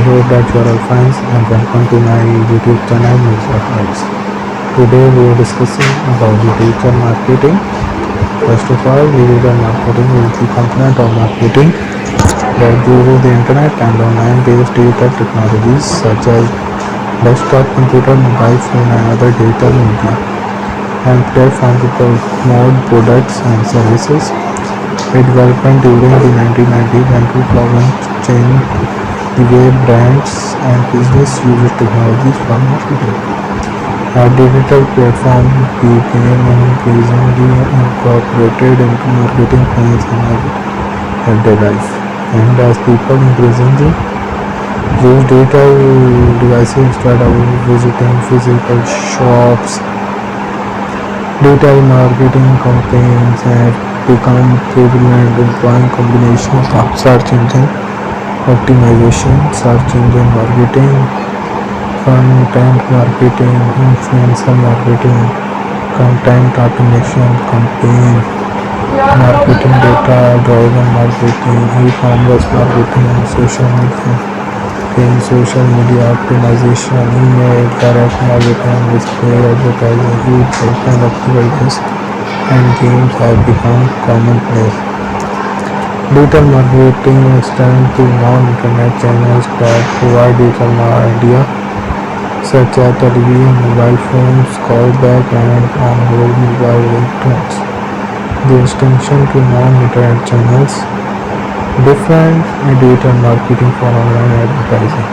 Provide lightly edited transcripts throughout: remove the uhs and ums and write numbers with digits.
hope that you are all fine and welcome to my YouTube channel Mr. Heights. Today we are discussing about the digital marketing. First of all, digital marketing is the component of marketing that uses the internet and online-based digital technologies such as desktop computer, mobile phone and other digital media and platform to promote products and services. Its development during the 1990s and 2000s changed the way brands and business use technologies for marketing. Our digital platform became increasingly incorporated into marketing plans in everyday life. And as people increasingly use digital devices instead of visiting physical shops, digital marketing campaigns have become prevalent, employing combinations of search engine optimization, search engine marketing, content marketing, influencer marketing, content automation, campaign marketing, data driven marketing, e-commerce marketing, social media optimization, email, direct marketing, display advertising, YouTube and activities and games have become commonplace. Digital marketing extends to non-internet channels that provide digital media such as television, mobile phones, callback and on-hold mobile ringtones. The extension to non-internet channels different digital marketing for online advertising.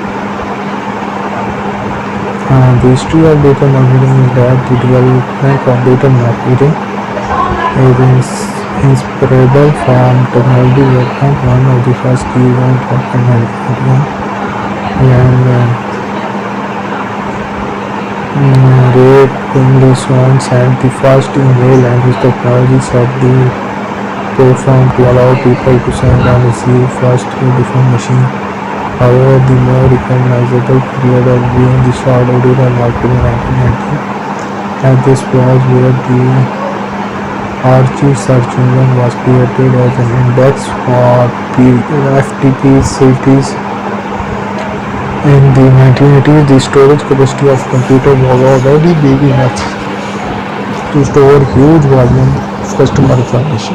The history of digital marketing is that the development of digital marketing is inseparable from technology development. One of the first key events happened when Ray Kurzweil had the first email and his technology set the platform to allow people to send and receive first through different machines. However, the more recognizable period of being the start of digital marketing in 1990, and this was where the Archie search engine was created as an index for FTP cities. In the 1980s, the storage capacity of computers was already big enough to store huge volume of customer information.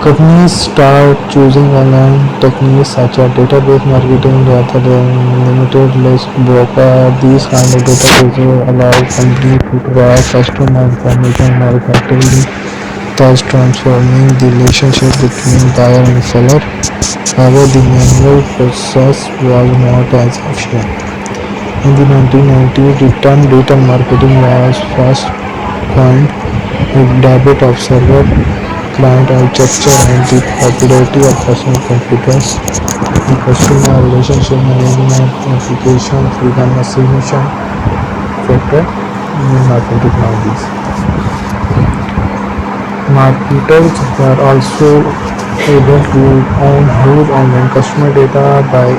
Companies start choosing online techniques such as database marketing rather than limited list broker. These kind of databases allow companies to track customer information more effectively, thus transforming the relationship between buyer and seller. However, the manual process was not as efficient. In the 1990s, the term digital marketing was first coined with debut of server client architecture and the popularity of personal computers. The customer relationship management applications became a significant factor in marketing technologies. Marketers were also able to use online customer data by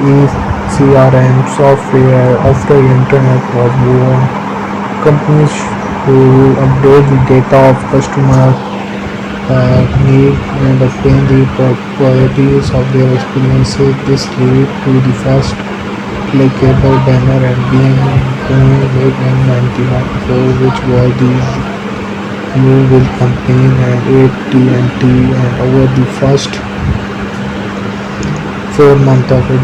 CRM software after the internet was born. Companies who update the data of customer need and obtain the properties of their experiences. This led to the first clickable banner and being made in 1994, which was the Louisville campaign and AT&T, and over the first 4 months of it